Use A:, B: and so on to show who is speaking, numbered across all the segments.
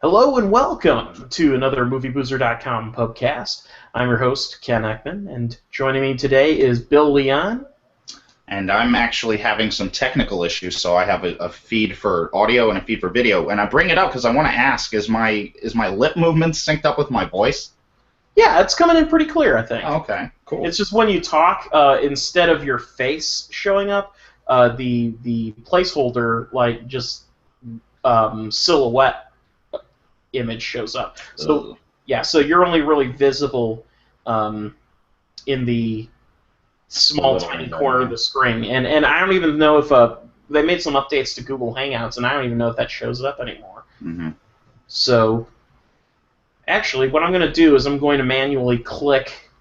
A: Hello and welcome to another MovieBoozer.com Pubcast. I'm your host, Ken Ekman, and joining me today is Bill Leon.
B: And I'm actually having some technical issues, so I have a feed for audio and a feed for video. And I bring it up because I want to ask, is my lip movement synced up with my voice?
A: Yeah, it's coming in pretty clear, I think.
B: Oh, okay, cool.
A: It's just when you talk, instead of your face showing up, the placeholder, like, just silhouette image shows up. So yeah, so you're only really visible in the small tiny corner of the screen, and I don't even know if they made some updates to Google Hangouts, and I don't even know if that shows up anymore.
B: Mm-hmm.
A: So actually, what I'm going to do is I'm going to manually click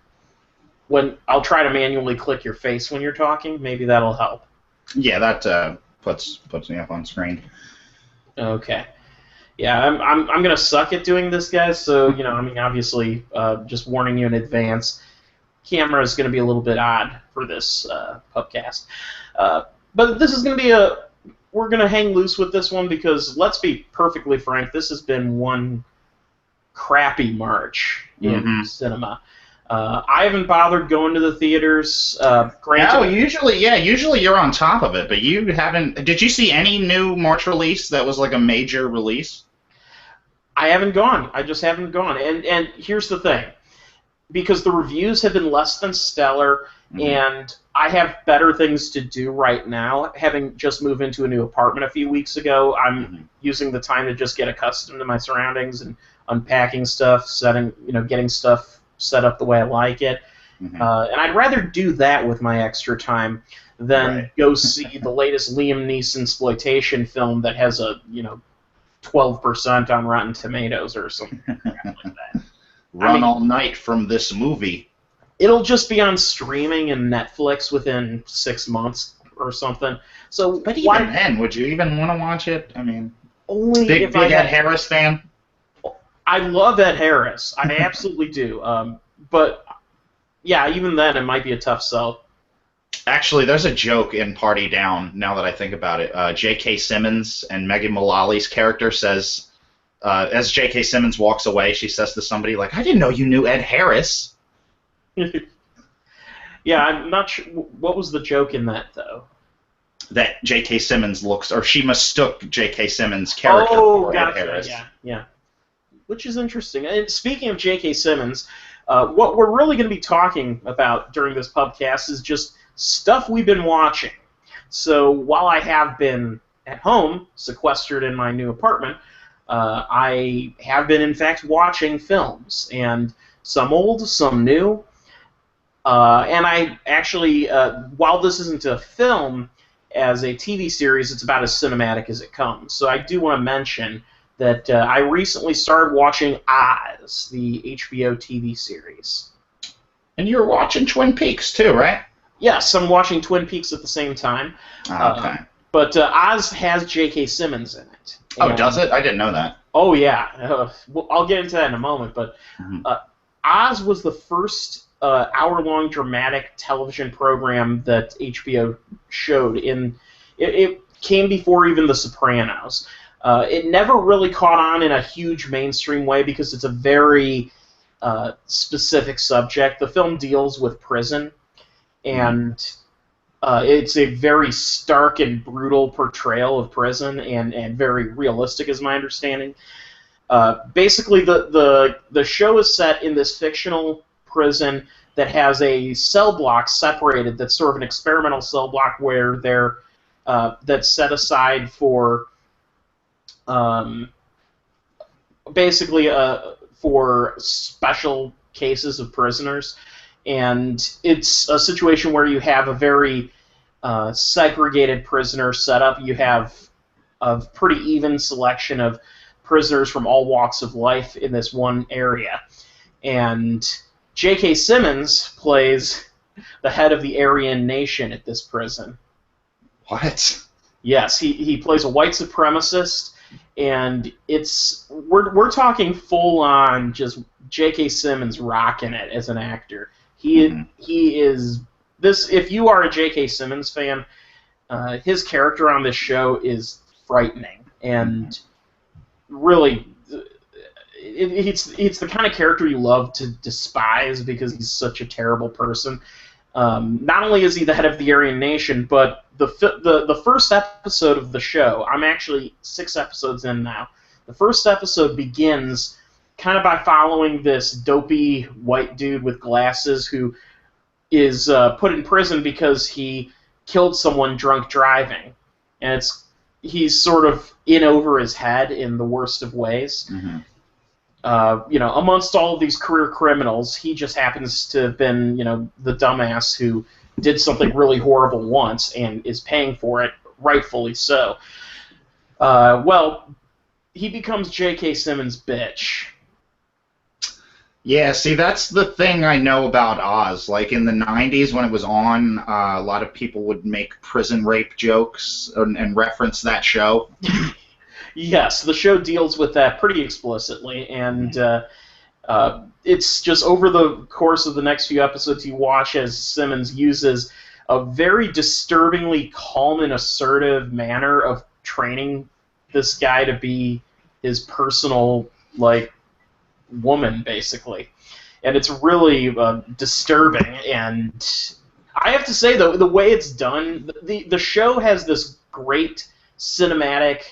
A: I'll try to manually click your face when you're talking. Maybe that'll help.
B: Yeah, that puts me up on screen.
A: Okay. Yeah, I'm gonna suck at doing this, guys. So obviously, just warning you in advance, camera is gonna be a little bit odd for this pubcast. But this is gonna be we're gonna hang loose with this one because let's be perfectly frank, this has been one crappy March in cinema. I haven't bothered going to the theaters. Granted,
B: usually you're on top of it, but you haven't. Did you see any new March release that was like a major release?
A: I haven't gone. I just haven't gone. And here's the thing. Because the reviews have been less than stellar, and I have better things to do right now, having just moved into a new apartment a few weeks ago, I'm using the time to just get accustomed to my surroundings and unpacking stuff, getting stuff set up the way I like it. And I'd rather do that with my extra time than go see the latest Liam Neeson exploitation film that has a 12% on Rotten Tomatoes or something like that.
B: Run all night from this movie.
A: It'll just be on streaming and Netflix within 6 months or something. So,
B: but even then, would you even want to watch it? I mean,
A: only
B: big Ed Harris fan.
A: I love Ed Harris. I absolutely do. But yeah, even then, it might be a tough sell.
B: Actually, there's a joke in Party Down, now that I think about it. J.K. Simmons and Megan Mullally's character says, as J.K. Simmons walks away, she says to somebody, like, I didn't know you knew Ed Harris.
A: Yeah, I'm not sure. What was the joke in that, though?
B: That J.K. Simmons or she mistook J.K. Simmons' character for Ed Harris.
A: Yeah. Which is interesting. And speaking of J.K. Simmons, what we're really going to be talking about during this pubcast is just stuff we've been watching. So while I have been at home, sequestered in my new apartment, I have been, in fact, watching films, and some old, some new. And I actually, while this isn't a film, as a TV series, it's about as cinematic as it comes. So I do want to mention that I recently started watching Oz, the HBO TV series.
B: And you're watching Twin Peaks, too, right?
A: Yes, I'm watching Twin Peaks at the same time.
B: Okay.
A: But Oz has J.K. Simmons in it.
B: Oh, does it? I didn't know that.
A: Oh, yeah. I'll get into that in a moment. But Oz was the first hour-long dramatic television program that HBO showed. It came before even The Sopranos. It never really caught on in a huge mainstream way because it's a very specific subject. The film deals with prison, and it's a very stark and brutal portrayal of prison, and very realistic, is my understanding. Basically, the show is set in this fictional prison that has a cell block separated. That's sort of an experimental cell block where that's set aside for basically for special cases of prisoners. And it's a situation where you have a very segregated prisoner setup. You have a pretty even selection of prisoners from all walks of life in this one area. And J.K. Simmons plays the head of the Aryan Nation at this prison.
B: What?
A: Yes, he plays a white supremacist, and we're talking full on just J.K. Simmons rocking it as an actor. He is this. If you are a J.K. Simmons fan, his character on this show is frightening, and really, It's the kind of character you love to despise because he's such a terrible person. Not only is he the head of the Aryan Nation, but the first episode of the show, I'm actually 6 episodes in now. The first episode begins kind of by following this dopey white dude with glasses who is put in prison because he killed someone drunk driving, and he's sort of in over his head in the worst of ways.
B: Mm-hmm.
A: Amongst all of these career criminals, he just happens to have been, the dumbass who did something really horrible once and is paying for it, rightfully so. He becomes J.K. Simmons' bitch.
B: Yeah, see, that's the thing I know about Oz. Like, in the 90s when it was on, a lot of people would make prison rape jokes and reference that show.
A: Yes, the show deals with that pretty explicitly, and it's just over the course of the next few episodes you watch as Simmons uses a very disturbingly calm and assertive manner of training this guy to be his personal, woman, basically. And it's really disturbing, and I have to say, though, the way it's done, the show has this great cinematic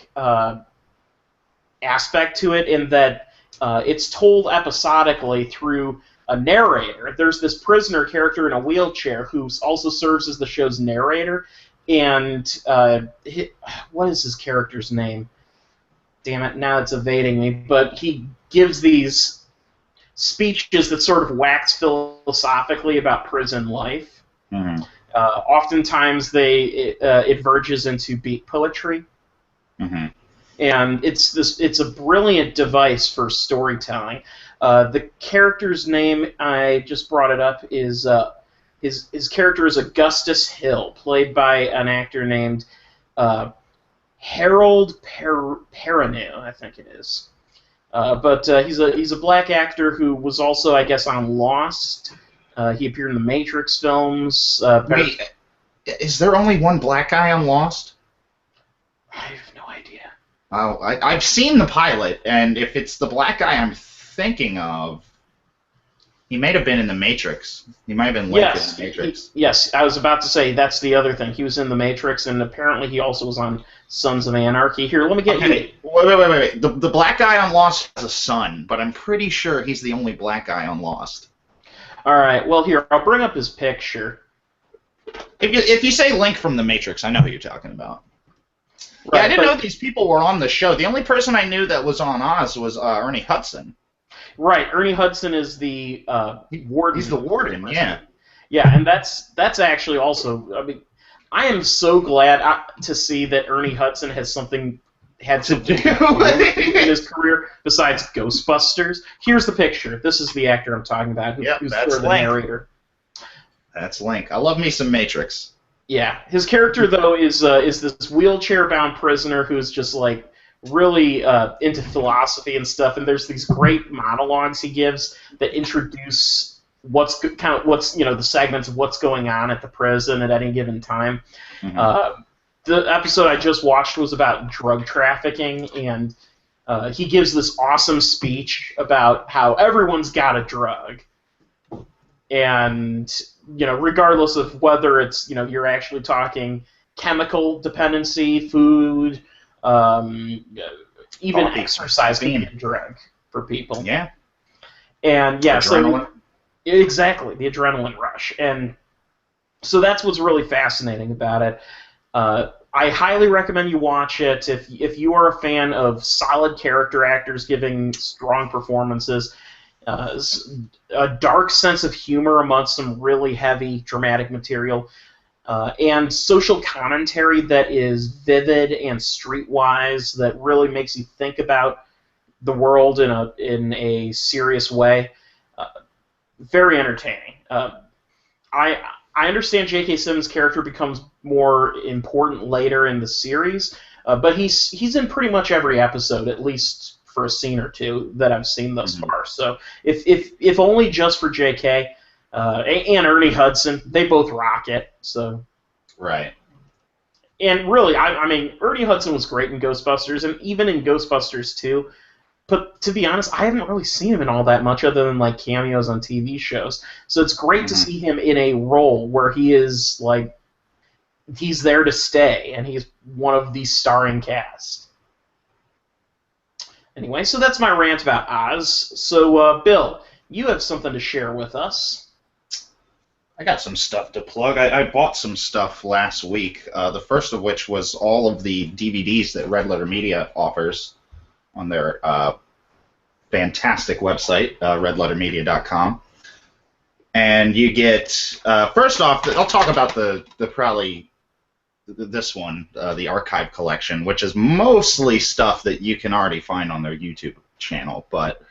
A: aspect to it in that it's told episodically through a narrator. There's this prisoner character in a wheelchair who also serves as the show's narrator, and what is his character's name? Damn it, now it's evading me. But he gives these speeches that sort of wax philosophically about prison life.
B: Mm-hmm.
A: Oftentimes it verges into beat poetry.
B: Mm-hmm.
A: And it's a brilliant device for storytelling. The character's name, I just brought it up, is his character is Augustus Hill, played by an actor named Harold Perrineau, I think it is. But he's a black actor who was also, I guess, on Lost. He appeared in the Matrix films.
B: Wait, is there only one black guy on Lost?
A: I have no idea.
B: Oh, I've seen the pilot, and if it's the black guy I'm thinking of, he may have been in the Matrix. He might have been linked in the Matrix.
A: Yes, I was about to say that's the other thing. He was in the Matrix, and apparently he also was on Sons of Anarchy. Here, let me get you.
B: Wait. The black guy on Lost has a son, but I'm pretty sure he's the only black guy on Lost.
A: All right. Well, here, I'll bring up his picture.
B: If you say Link from the Matrix, I know who you're talking about.
A: Right,
B: yeah, I didn't know these people were on the show. The only person I knew that was on Oz was Ernie Hudson.
A: Right, Ernie Hudson is the warden.
B: He's the warden, yeah.
A: Yeah, and that's actually also. I mean, I am so glad to see that Ernie Hudson had something to do in his career besides Ghostbusters. Here's the picture. This is the actor I'm talking about. Who's
B: that's
A: the narrator.
B: That's Link. I love me some Matrix.
A: Yeah, his character though is this wheelchair-bound prisoner who's just really into philosophy and stuff. And there's these great monologues he gives that introduce the segments of what's going on at the prison at any given time. Mm-hmm. The episode I just watched was about drug trafficking, and he gives this awesome speech about how everyone's got a drug. And regardless of whether it's you're actually talking chemical dependency, food, even exercise can be a drug for people.
B: Yeah.
A: And yeah,
B: adrenaline.
A: So exactly the adrenaline rush, and so that's what's really fascinating about it. I highly recommend you watch it if you are a fan of solid character actors giving strong performances. A dark sense of humor amongst some really heavy dramatic material, and social commentary that is vivid and streetwise that really makes you think about the world in a serious way. Very entertaining. I understand J.K. Simmons' character becomes more important later in the series, but he's in pretty much every episode, at least for a scene or two that I've seen thus far. So if only just for J.K. And Ernie Hudson, they both rock it. So
B: right.
A: And really, I mean, Ernie Hudson was great in Ghostbusters, and even in Ghostbusters 2, but to be honest, I haven't really seen him in all that much other than like cameos on TV shows. So it's great to see him in a role where he is like he's there to stay and he's one of the starring cast. Anyway, so that's my rant about Oz. So Bill, you have something to share with us.
B: I got some stuff to plug. I bought some stuff last week, the first of which was all of the DVDs that Red Letter Media offers on their fantastic website, redlettermedia.com. And you get, first off, I'll talk about this one, the archive collection, which is mostly stuff that you can already find on their YouTube channel, but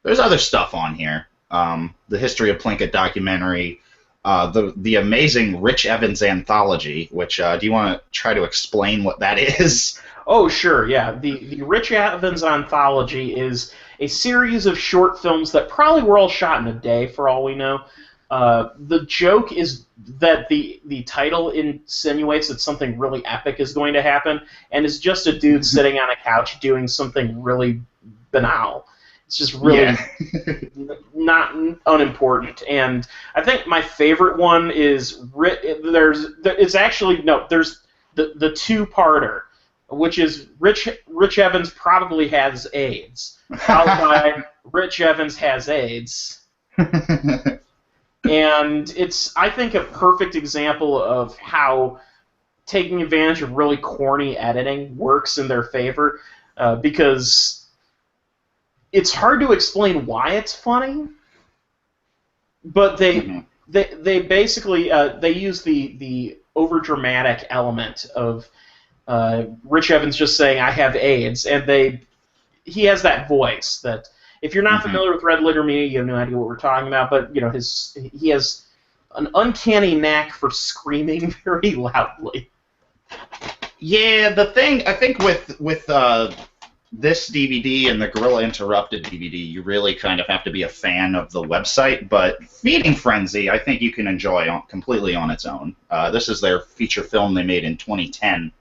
B: there's other stuff on here. The History of Plinkett documentary, the amazing Rich Evans anthology, which, do you want to try to explain what that is?
A: Oh, sure, yeah. The Rich Evans anthology is a series of short films that probably were all shot in a day, for all we know. The joke is that the title insinuates that something really epic is going to happen, and it's just a dude sitting on a couch doing something really banal. It's just really not unimportant. And I think my favorite one is there's the two-parter, which is Rich Evans probably has AIDS, followed by Rich Evans has AIDS. And it's, I think, a perfect example of how taking advantage of really corny editing works in their favor, because it's hard to explain why it's funny, but they basically they use the overdramatic element of Rich Evans just saying I have AIDS, and he has that voice that if you're not familiar with Red Letter Media, you have no idea what we're talking about. But you know he has an uncanny knack for screaming very loudly.
B: Yeah, the thing I think with this DVD and the Gorilla Interrupted DVD, you really kind of have to be a fan of the website. But Feeding Frenzy, I think you can enjoy completely on its own. This is their feature film they made in 2010,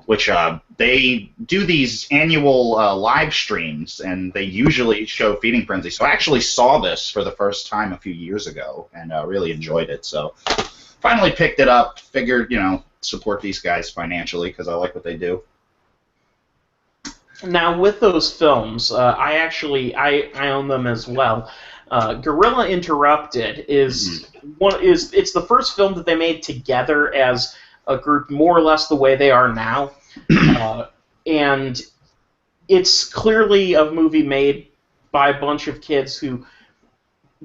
B: which they do these annual live streams, and they usually show Feeding Frenzy. So I actually saw this for the first time a few years ago and really enjoyed it. So finally picked it up, figured, support these guys financially because I like what they do.
A: Now, with those films, I own them as well. Gorilla Interrupted is it's the first film that they made together as a group, more or less the way they are now, and it's clearly a movie made by a bunch of kids who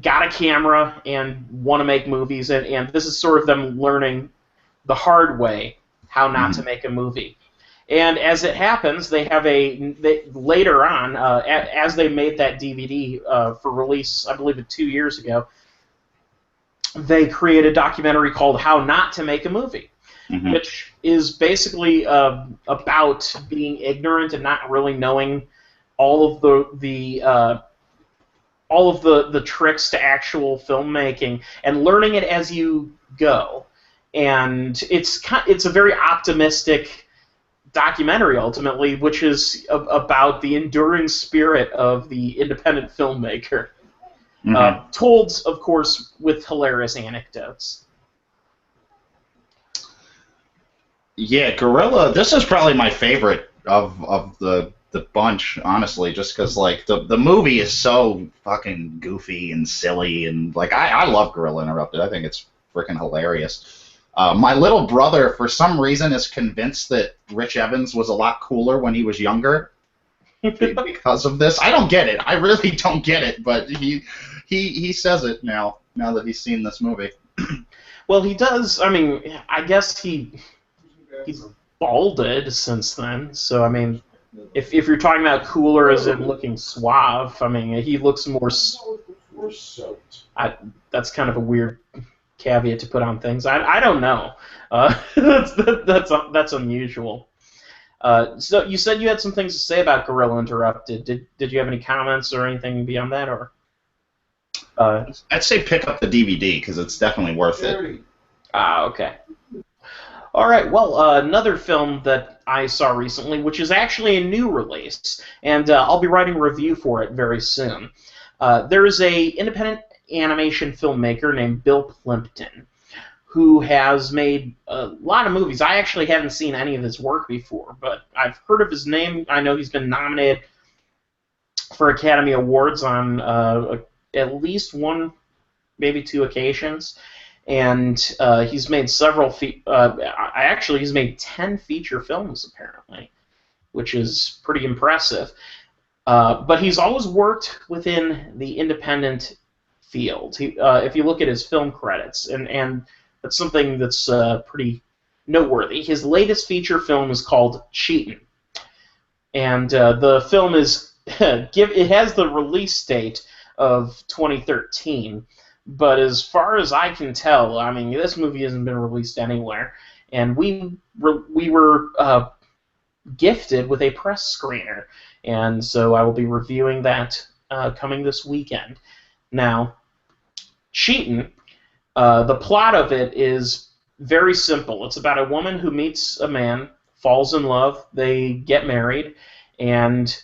A: got a camera and want to make movies, and this is sort of them learning the hard way how not to make a movie. And as it happens, they have later on, as they made that DVD for release, I believe 2 years ago, they created a documentary called How Not to Make a Movie, which is basically about being ignorant and not really knowing all of the tricks to actual filmmaking and learning it as you go. And it's a very optimistic documentary ultimately, which is about the enduring spirit of the independent filmmaker, told, of course, with hilarious anecdotes.
B: Yeah, Gorilla. This is probably my favorite of the bunch, honestly, just because like the movie is so fucking goofy and silly, and like I love Gorilla Interrupted. I think it's freaking hilarious. My little brother, for some reason, is convinced that Rich Evans was a lot cooler when he was younger because of this. I don't get it. I really don't get it, but he says it now that he's seen this movie.
A: Well, he does. I mean, I guess he's balded since then. So, I mean, if you're talking about cooler as in looking suave, I mean, he looks more soaked. That's kind of a weird caveat to put on things. I don't know. That's unusual. So you said you had some things to say about Gorilla Interrupted. Did you have any comments or anything beyond that, or?
B: I'd say pick up the DVD because it's definitely worth it.
A: Ah, okay. All right, well, another film that I saw recently, which is actually a new release, and I'll be writing a review for it very soon. There is a independent animation filmmaker named Bill Plimpton, who has made a lot of movies. I actually haven't seen any of his work before, but I've heard of his name. I know he's been nominated for Academy Awards on at least one, maybe two occasions. And he's made several. He's made 10 feature films apparently, which is pretty impressive. But he's always worked within the independent field. If you look at his film credits, and that's something that's pretty noteworthy. His latest feature film is called Cheatin', and the film is it has the release date of 2013. But as far as I can tell, I mean, this movie hasn't been released anywhere, and we were gifted with a press screener, and so I will be reviewing that coming this weekend. Now, Cheatin', the plot of it is very simple. It's about a woman who meets a man, falls in love, they get married, and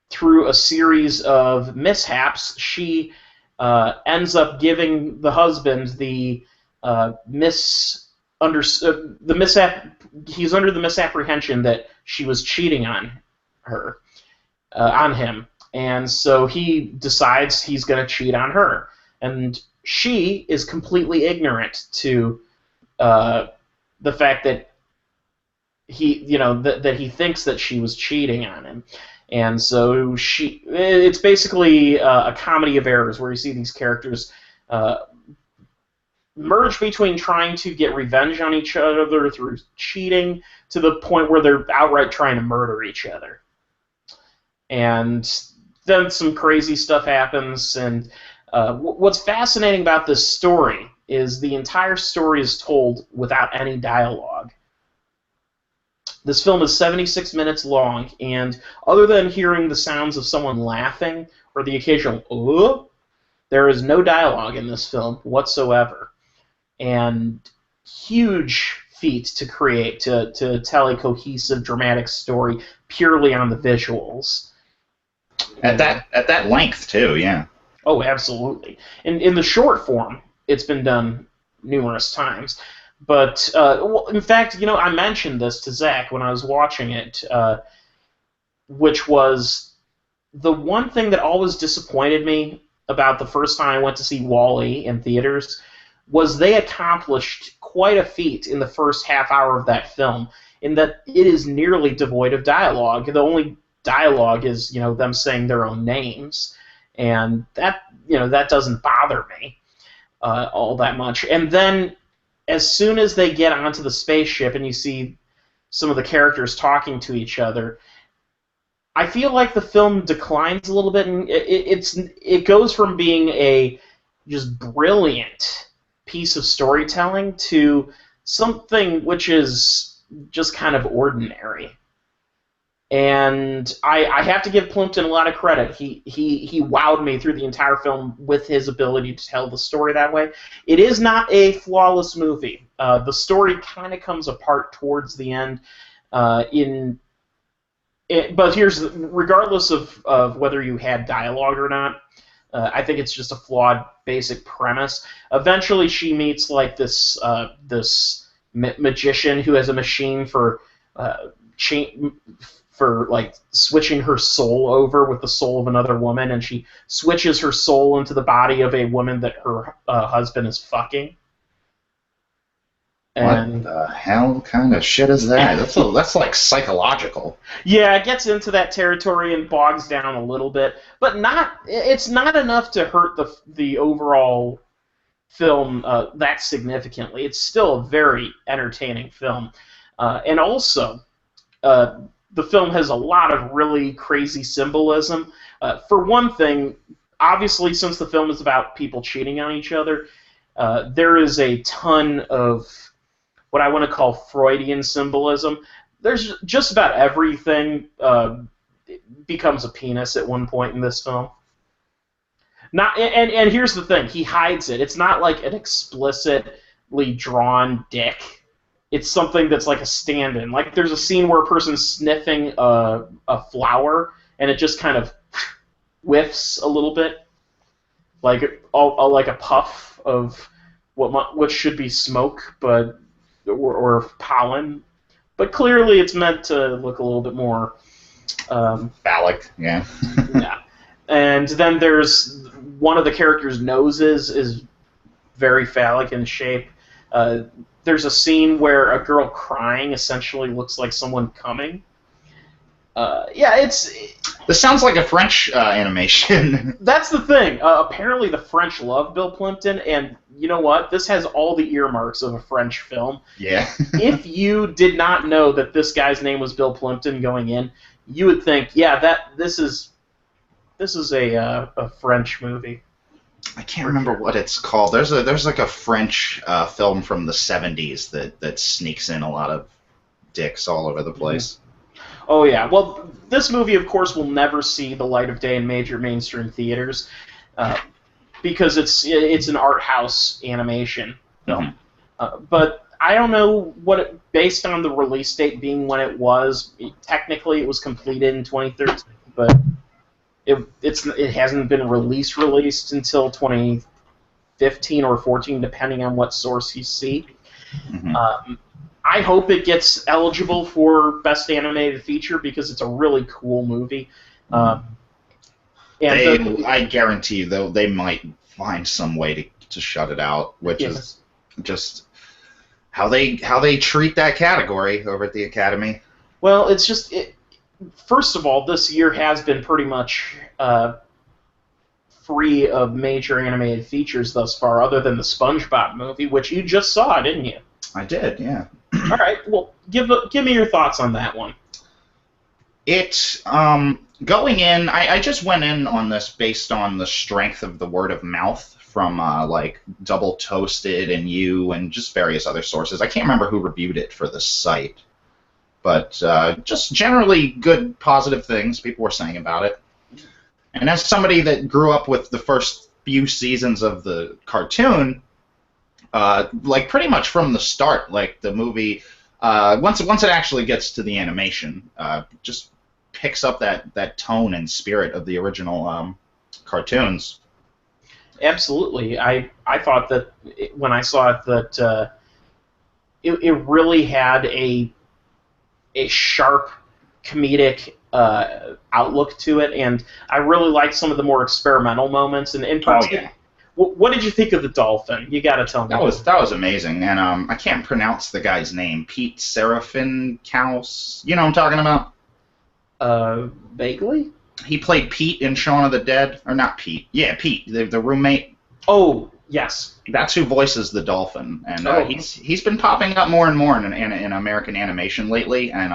A: through a series of mishaps, she ends up giving the husband the he's under the misapprehension that she was cheating on him, and so he decides he's going to cheat on her, and she is completely ignorant to the fact that that he thinks that she was cheating on him. And so it's basically a comedy of errors where you see these characters merge between trying to get revenge on each other through cheating to the point where they're outright trying to murder each other. And then some crazy stuff happens. And what's fascinating about this story is the entire story is told without any dialogue. This film is 76 minutes long, and other than hearing the sounds of someone laughing or the occasional there is no dialogue in this film whatsoever. And huge feat to create, to tell a cohesive, dramatic story purely on the visuals.
B: At that length, too, yeah.
A: Oh, absolutely. In the short form, it's been done numerous times. But, in fact, I mentioned this to Zach when I was watching it, which was the one thing that always disappointed me about the first time I went to see Wall-E in theaters was they accomplished quite a feat in the first half hour of that film, in that it is nearly devoid of dialogue. The only dialogue is, them saying their own names, and that doesn't bother me all that much. And then as soon as they get onto the spaceship and you see some of the characters talking to each other, I feel like the film declines a little bit, and it goes from being a just brilliant piece of storytelling to something which is just kind of ordinary. And I have to give Plimpton a lot of credit. He wowed me through the entire film with his ability to tell the story that way. It is not a flawless movie. The story kind of comes apart towards the end. But regardless of whether you had dialogue or not, I think it's just a flawed basic premise. Eventually, she meets like this magician who has a machine for like switching her soul over with the soul of another woman, and she switches her soul into the body of a woman that her husband is fucking.
B: And what the hell kind of shit is that? That's like psychological.
A: Yeah, it gets into that territory and bogs down a little bit, but it's not enough to hurt the overall film that significantly. It's still a very entertaining film, and also the film has a lot of really crazy symbolism. For one thing, obviously, since the film is about people cheating on each other, there is a ton of what I want to call Freudian symbolism. There's just about everything becomes a penis at one point in this film. And here's the thing, he hides it. It's not like an explicitly drawn dick it's something that's like a stand-in. Like there's a scene where a person's sniffing a flower, and it just kind of whiffs a little bit, like like a puff of what should be smoke, but or pollen. But clearly, it's meant to look a little bit more
B: phallic. Yeah.
A: yeah. And then there's one of the characters' noses is very phallic in shape. There's a scene where a girl crying essentially looks like someone coming.
B: This sounds like a French animation.
A: That's the thing. Apparently, the French love Bill Plimpton, and you know what? This has all the earmarks of a French film.
B: Yeah.
A: If you did not know that this guy's name was Bill Plimpton going in, you would think, this is a French movie.
B: I can't remember what it's called. There's like a French film from the 70s that sneaks in a lot of dicks all over the place.
A: Oh yeah. Well, this movie, of course, will never see the light of day in major mainstream theaters because it's an art house animation film. But I don't know based on the release date being when it was. Technically, it was completed in 2013, but it hasn't been released until 2015 or 14, depending on what source you see. I hope it gets eligible for Best Animated Feature because it's a really cool movie. I
B: guarantee you, though, they might find some way to shut it out, which is just how they treat that category over at the Academy.
A: Well, it's just first of all, this year has been pretty much free of major animated features thus far, other than the SpongeBob movie, which you just saw, didn't you?
B: I did, yeah.
A: All right, well, give me your thoughts on that one.
B: Going in, I just went in on this based on the strength of the word of mouth from like Double Toasted and You and just various other sources. I can't remember who reviewed it for the site, but just generally good, positive things people were saying about it. And as somebody that grew up with the first few seasons of the cartoon, like pretty much from the start, like the movie, once it actually gets to the animation, just picks up that tone and spirit of the original cartoons.
A: Absolutely, I thought that when I saw it that it really had a sharp comedic outlook to it, and I really liked some of the more experimental moments. And in particular, what did you think of the dolphin? You got to tell me.
B: That was amazing, and I can't pronounce the guy's name. Pete Serafinkaus. You know what I'm talking about?
A: Vaguely.
B: He played Pete in Shaun of the Dead, or not Pete? Yeah, Pete, the roommate.
A: Oh, yes.
B: That's who voices the dolphin, and he's been popping up more and more in American animation lately, and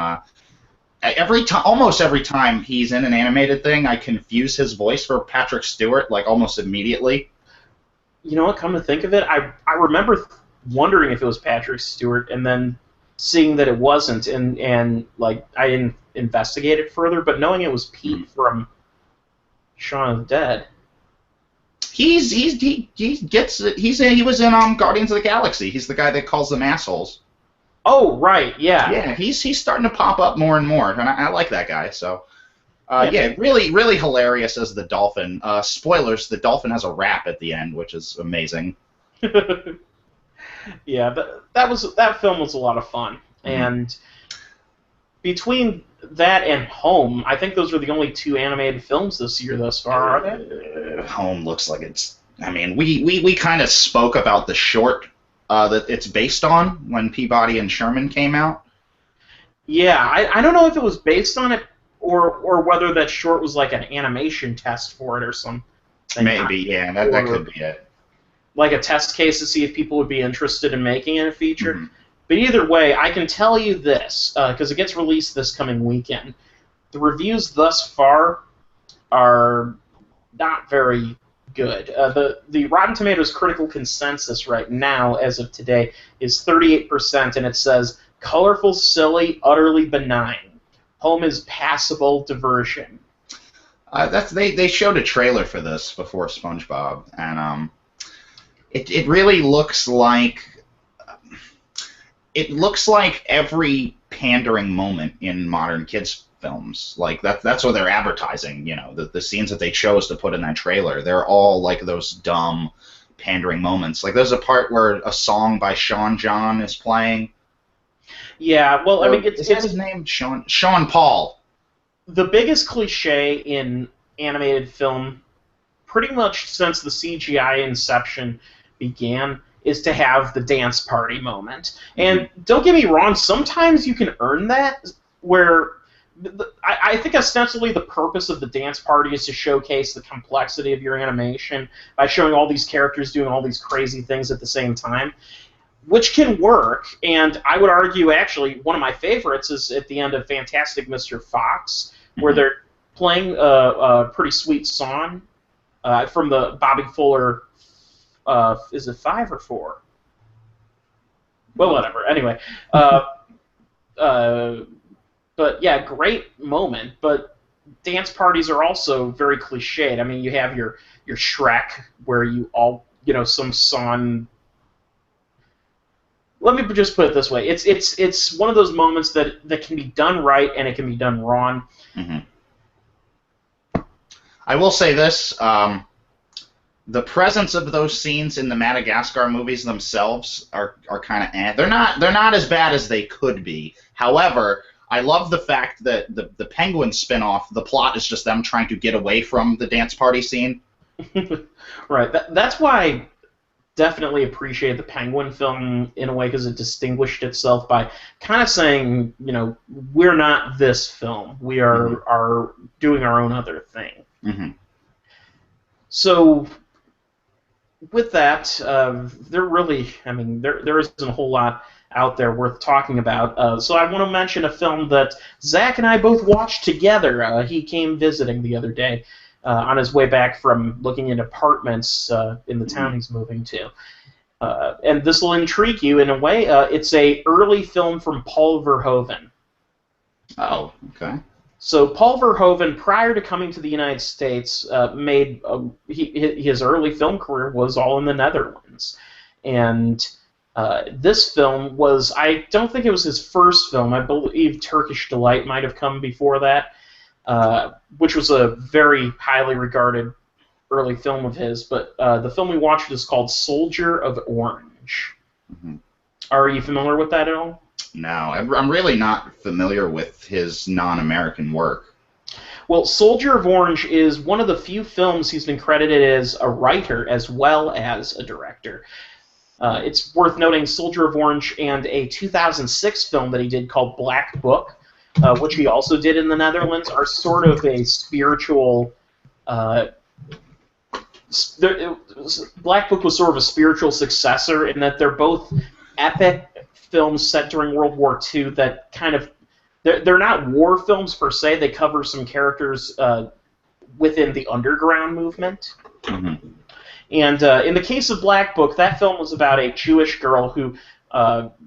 B: almost every time he's in an animated thing, I confuse his voice for Patrick Stewart like almost immediately.
A: You know what? Come to think of it, I remember wondering if it was Patrick Stewart, and then seeing that it wasn't, and like I didn't investigate it further, but knowing it was Pete from Shaun of the Dead.
B: He was in Guardians of the Galaxy. He's the guy that calls them assholes.
A: Oh right, yeah.
B: Yeah, he's starting to pop up more and more, and I like that guy. So, really, really hilarious as the dolphin. Spoilers: the dolphin has a rap at the end, which is amazing.
A: Yeah, but that film was a lot of fun, and between that and Home, I think those are the only two animated films this year thus far, are they?
B: Home looks like it's. I mean, we kind of spoke about the short that it's based on when Peabody and Sherman came out.
A: Yeah, I don't know if it was based on it or whether that short was like an animation test for it or something.
B: Maybe, yeah, that could be it.
A: Like a test case to see if people would be interested in making it a feature. But either way, I can tell you this, because it gets released this coming weekend. The reviews thus far are not very good. The Rotten Tomatoes critical consensus right now, as of today, is 38%, and it says, colorful, silly, utterly benign. Home is passable diversion.
B: They showed a trailer for this before SpongeBob, and it really looks like it looks like every pandering moment in modern kids films. Like that's what they're advertising. You know, the scenes that they chose to put in that trailer, they're all like those dumb pandering moments. Like there's a part where a song by Sean John is playing.
A: Yeah, well, I mean,
B: is that his name? Sean Paul.
A: The biggest cliche in animated film, pretty much since the CGI inception began, is to have the dance party moment. And don't get me wrong, sometimes you can earn that, where I think ostensibly the purpose of the dance party is to showcase the complexity of your animation by showing all these characters doing all these crazy things at the same time, which can work. And I would argue, actually, one of my favorites is at the end of Fantastic Mr. Fox, where they're playing a pretty sweet song from the Bobby Fuller, is it 5 or 4? Well, whatever. Anyway, but yeah, great moment. But dance parties are also very cliched. I mean, you have your Shrek, where you all, some song. Let me just put it this way: it's one of those moments that can be done right and it can be done wrong.
B: I will say this. The presence of those scenes in the Madagascar movies themselves are kind of they're not as bad as they could be. However, I love the fact that the Penguin spinoff, the plot is just them trying to get away from the dance party scene.
A: Right. That's why I definitely appreciate the Penguin film in a way, because it distinguished itself by kind of saying, we're not this film. We are doing our own other thing. So with that, there isn't a whole lot out there worth talking about. So I want to mention a film that Zach and I both watched together. He came visiting the other day on his way back from looking at apartments in the town he's moving to. And this will intrigue you in a way. It's a early film from Paul Verhoeven.
B: Oh, okay.
A: So Paul Verhoeven, prior to coming to the United States, made his early film career was all in the Netherlands, and this film was, I don't think it was his first film. I believe Turkish Delight might have come before that, which was a very highly regarded early film of his. But the film we watched is called Soldier of Orange. Are you familiar with that at all?
B: No, I'm really not familiar with his non-American work.
A: Well, Soldier of Orange is one of the few films he's been credited as a writer as well as a director. It's worth noting Soldier of Orange and a 2006 film that he did called Black Book, which he also did in the Netherlands, are sort of a spiritual... Black Book was sort of a spiritual successor in that they're both epic films set during World War II that kind of... They're not war films per se. They cover some characters within the underground movement. And in the case of Black Book, that film was about a Jewish girl who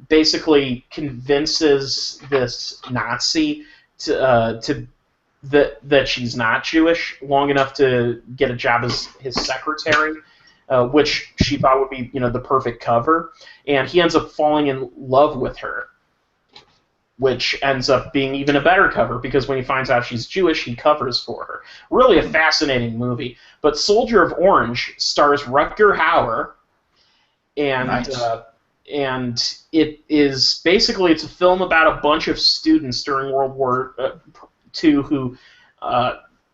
A: basically convinces this Nazi that she's not Jewish long enough to get a job as his secretary, which she thought would be, the perfect cover. And he ends up falling in love with her, which ends up being even a better cover, because when he finds out she's Jewish, he covers for her. Really a fascinating movie. But Soldier of Orange stars Rutger Hauer, and
B: Nice.
A: And it is basically, it's a film about a bunch of students during World War II who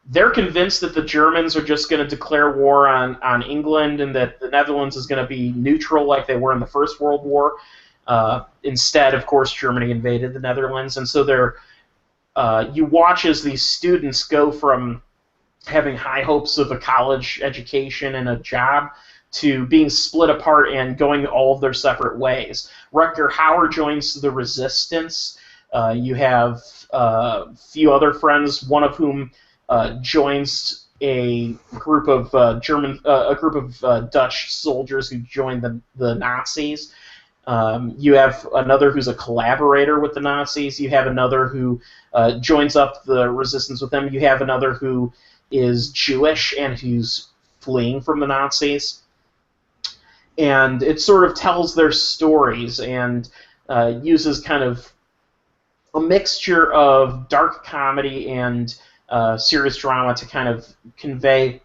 A: they're convinced that the Germans are just going to declare war on England, and that the Netherlands is going to be neutral like they were in the First World War. Instead, of course, Germany invaded the Netherlands, and so you watch as these students go from having high hopes of a college education and a job to being split apart and going all of their separate ways. Rutger Hauer joins the resistance. You have a few other friends, one of whom joins a group of Dutch soldiers who joined the Nazis. You have another who's a collaborator with the Nazis. You have another who joins up the resistance with them. You have another who is Jewish and who's fleeing from the Nazis. And it sort of tells their stories. And uses kind of a mixture of dark comedy and serious drama to kind of convey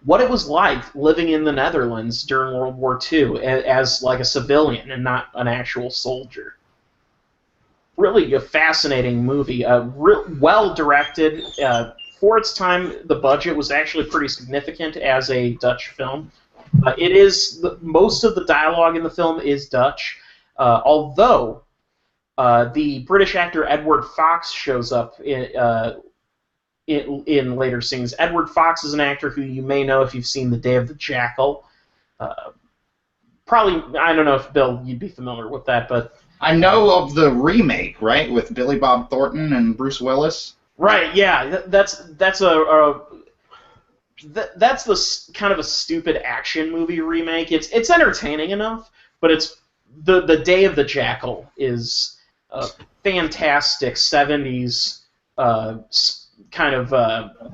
A: what it was like living in the Netherlands during World War II as like a civilian and not an actual soldier. Really a fascinating movie. Well directed. For its time, the budget was actually pretty significant as a Dutch film. It is most of the dialogue in the film is Dutch, although the British actor Edward Fox shows up in later scenes. Edward Fox is an actor who you may know if you've seen The Day of the Jackal. Probably, I don't know if, Bill, you'd be familiar with that, but...
B: I know of the remake, right, with Billy Bob Thornton and Bruce Willis?
A: Right, yeah. That's the kind of a stupid action movie remake. It's entertaining enough, but it's the Day of the Jackal is a fantastic 70s kind of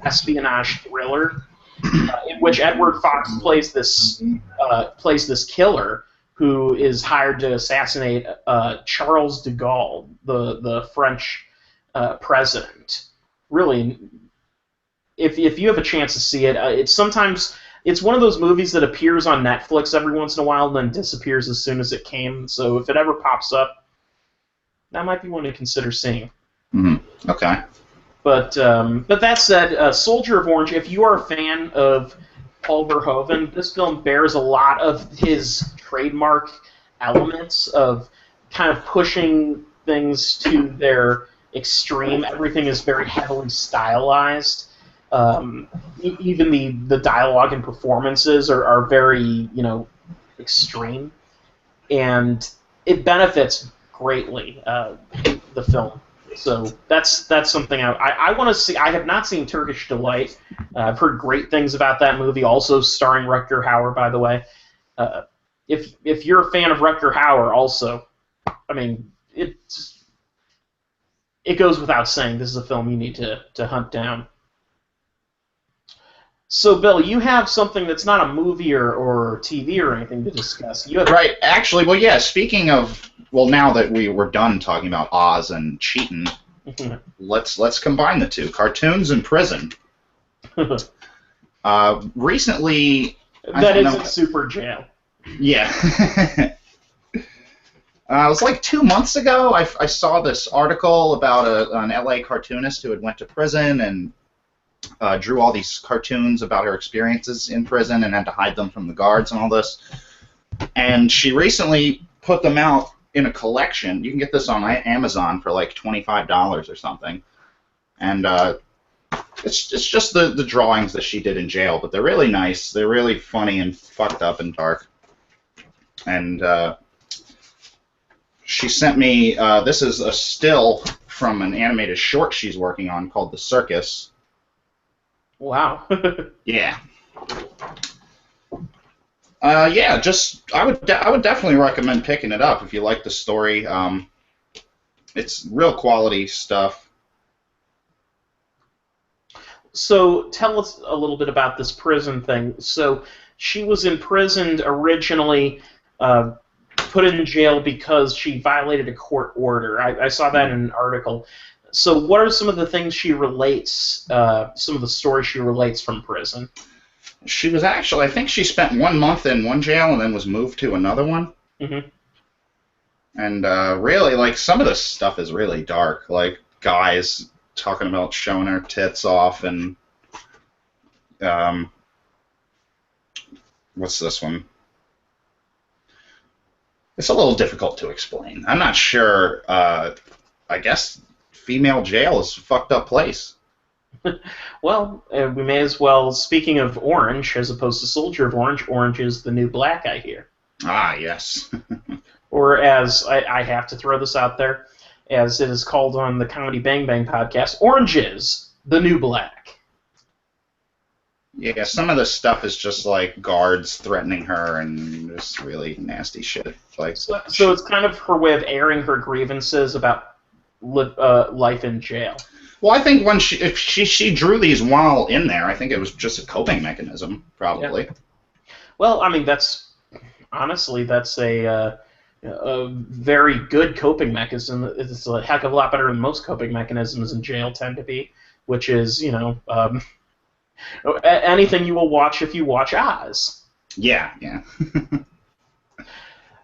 A: espionage thriller in which Edward Fox plays this killer who is hired to assassinate Charles de Gaulle, the French president. Really, if you have a chance to see it, it's one of those movies that appears on Netflix every once in a while and then disappears as soon as it came. So if it ever pops up, that might be one to consider seeing.
B: Mm-hmm. Okay.
A: But that said, Soldier of Orange, if you are a fan of Paul Verhoeven, this film bears a lot of his trademark elements of kind of pushing things to their extreme. Everything is very heavily stylized. Even the dialogue and performances are very, extreme. And it benefits greatly, the film. So that's something I want to see. I have not seen Turkish Delight. I've heard great things about that movie, also starring Rutger Hauer, by the way. If you're a fan of Rutger Hauer, also, I mean, it goes without saying this is a film you need to hunt down. So, Bill, you have something that's not a movie or TV or anything to discuss.
B: Right. Actually, well, yeah, speaking of... Well, now that we were done talking about Oz and cheating, let's combine the two. Cartoons and prison. Recently...
A: That isn't Super Jail.
B: Yeah. It was like 2 months ago, I saw this article about an LA cartoonist who had went to prison and drew all these cartoons about her experiences in prison and had to hide them from the guards and all this. And she recently put them out in a collection. You can get this on Amazon for like $25 or something. And it's just the drawings that she did in jail, but they're really nice. They're really funny and fucked up and dark. And she sent me, this is a still from an animated short she's working on called The Circus.
A: Wow.
B: Yeah. Yeah, I would definitely recommend picking it up if you like the story. It's real quality stuff.
A: So tell us a little bit about this prison thing. So she was imprisoned originally, put in jail because she violated a court order. I saw that in an article. So what are some of the things she relates, some of the stories she relates from prison?
B: She was actually, I think she spent 1 month in one jail and then was moved to another one.
A: Mm-hmm.
B: And really, like, some of this stuff is really dark. Like, guys talking about showing their tits off and, what's this one? It's a little difficult to explain. I'm not sure, I guess female jail is a fucked up place.
A: Well, we may as well, speaking of Orange, as opposed to Soldier of Orange, Orange is the new black, I hear.
B: Ah, yes.
A: Or as, I have to throw this out there, as it is called on the Comedy Bang Bang podcast, Orange is the new black.
B: Yeah, some of this stuff is just like guards threatening her and just really nasty shit. Like,
A: so it's kind of her way of airing her grievances about life in jail.
B: Well, I think if she drew these while in there, I think it was just a coping mechanism, probably.
A: Yeah. Well, I mean, that's a a very good coping mechanism. It's a heck of a lot better than most coping mechanisms in jail tend to be, which is, anything you will watch if you watch Oz.
B: Yeah.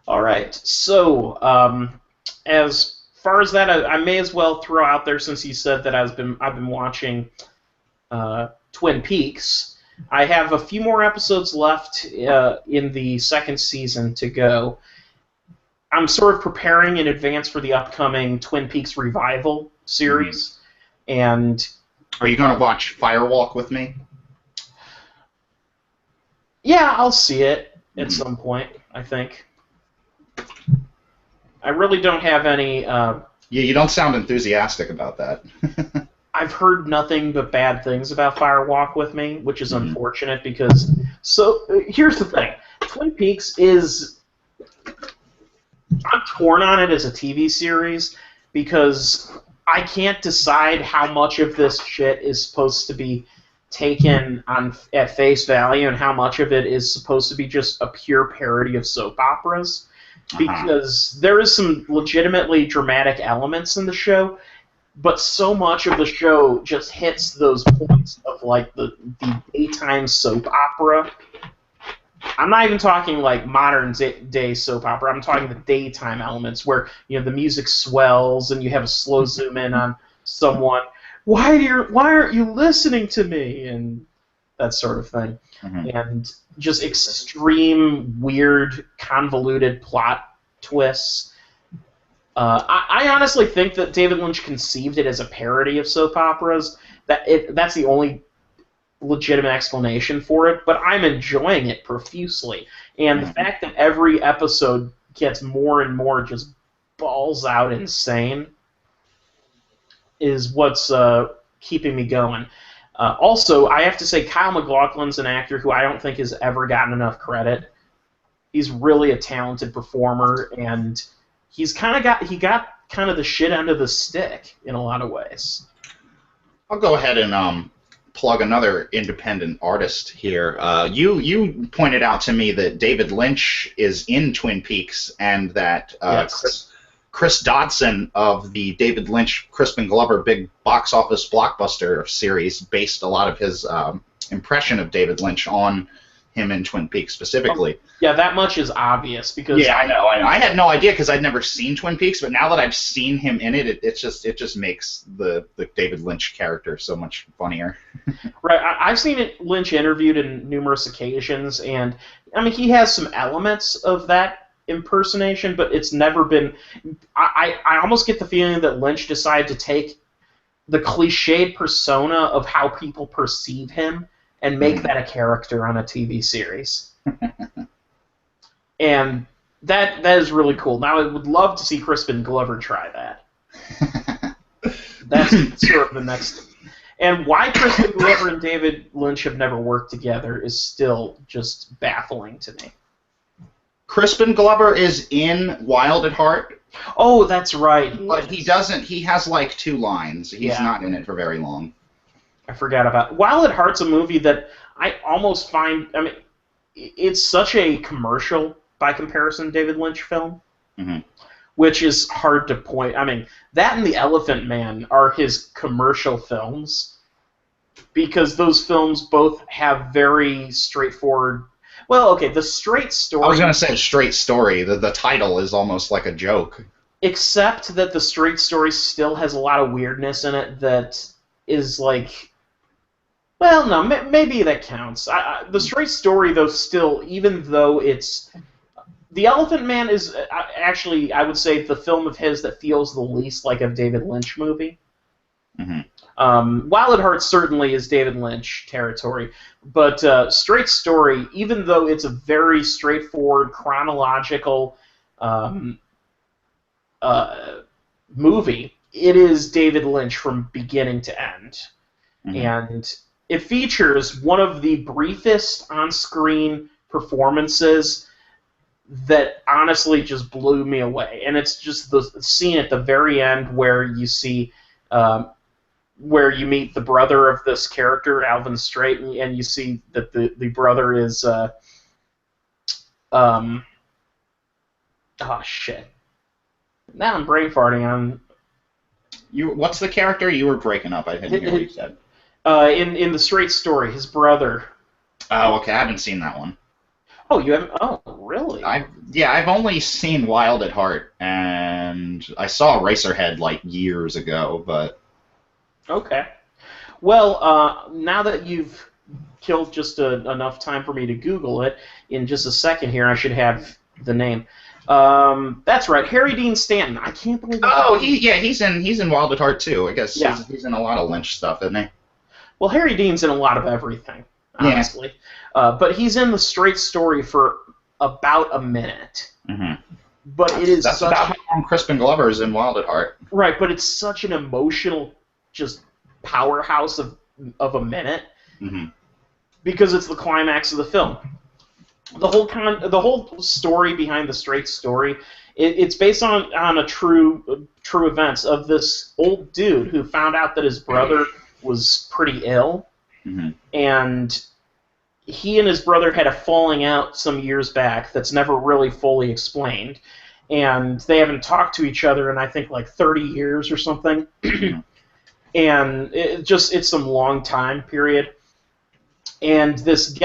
A: All right. So, as far as that, I may as well throw out there, since you said that I've been watching Twin Peaks. I have a few more episodes left in the second season to go. I'm sort of preparing in advance for the upcoming Twin Peaks revival series. And
B: are you going to watch Firewalk with me?
A: Yeah, I'll see it at some point, I think. I really don't have any...
B: Yeah, you don't sound enthusiastic about that.
A: I've heard nothing but bad things about Firewalk with me, which is unfortunate because... So, here's the thing. Twin Peaks is... I'm torn on it as a TV series because I can't decide how much of this shit is supposed to be taken at face value and how much of it is supposed to be just a pure parody of soap operas. Because there is some legitimately dramatic elements in the show, but so much of the show just hits those points of like the daytime soap opera. I'm not even talking like modern day soap opera. I'm talking the daytime elements where the music swells and you have a slow zoom in on someone. Why aren't you listening to me? And that sort of thing. And just extreme, weird, convoluted plot twists. I honestly think that David Lynch conceived it as a parody of soap operas. That's the only legitimate explanation for it, but I'm enjoying it profusely. And the fact that every episode gets more and more just balls out insane is what's keeping me going. Also, I have to say Kyle MacLachlan's an actor who I don't think has ever gotten enough credit. He's really a talented performer, and he got kind of the shit end of the stick in a lot of ways.
B: I'll go ahead and plug another independent artist here. You pointed out to me that David Lynch is in Twin Peaks, and that
A: Yes.
B: Chris Dodson of the David Lynch Crispin Glover big box office blockbuster series based a lot of his impression of David Lynch on him in Twin Peaks specifically.
A: Yeah, that much is obvious because
B: I know. I had no idea because I'd never seen Twin Peaks, but now that I've seen him in it, it just makes the David Lynch character so much funnier.
A: Right, I've seen Lynch interviewed in numerous occasions, and I mean he has some elements of that impersonation, but it's never been. I almost get the feeling that Lynch decided to take the cliched persona of how people perceive him and make that a character on a TV series. And that is really cool. Now I would love to see Crispin Glover try that. That's sort of the next. And why Crispin Glover and David Lynch have never worked together is still just baffling to me.
B: Crispin Glover is in Wild at Heart.
A: Oh, that's right.
B: But he doesn't. He has like 2 lines. He's not in it for very long.
A: I forgot about Wild at Heart's a movie that I almost find. I mean, it's such a commercial by comparison David Lynch film, which is hard to point. I mean, that and The Elephant Man are his commercial films because those films both have very straightforward. Well, okay, the straight story...
B: I was going to say straight story. The title is almost like a joke.
A: Except that the straight story still has a lot of weirdness in it that is like... Well, no, maybe that counts. The straight story, though, still, even though it's... The Elephant Man is actually, I would say, the film of his that feels the least like a David Lynch movie. Wild at Heart certainly is David Lynch territory, but Straight Story, even though it's a very straightforward chronological movie, it is David Lynch from beginning to end, and it features one of the briefest on-screen performances that honestly just blew me away, and it's just the scene at the very end where you see. Where you meet the brother of this character, Alvin Straight, and you see that the brother is Oh shit! Now I'm brain farting on.
B: What's the character? You were breaking up. I didn't hear what you said.
A: In the Straight Story, his brother.
B: Oh, okay. I haven't seen that one.
A: Oh, you haven't? Oh, really?
B: I've only seen Wild at Heart, and I saw Eraserhead like years ago, but.
A: Okay. Well, now that you've killed just enough time for me to Google it, in just a second here, I should have the name. That's right, Harry Dean Stanton. I can't believe.
B: Oh, he's in Wild at Heart too. I guess
A: Yeah.
B: he's in a lot of Lynch stuff, isn't he?
A: Well, Harry Dean's in a lot of everything, honestly. Yeah. But he's in the Straight Story for about a minute.
B: Mm-hmm.
A: But
B: That's about how long Crispin Glover is in Wild at Heart.
A: Right, but it's such an emotional, just powerhouse of a minute.
B: Mm-hmm.
A: Because it's the climax of the film. The whole story behind the Straight Story, it's based on a true events of this old dude who found out that his brother was pretty ill,
B: mm-hmm.
A: and he and his brother had a falling out some years back that's never really fully explained, and they haven't talked to each other in I think like 30 years or something, and it's some long time period. And this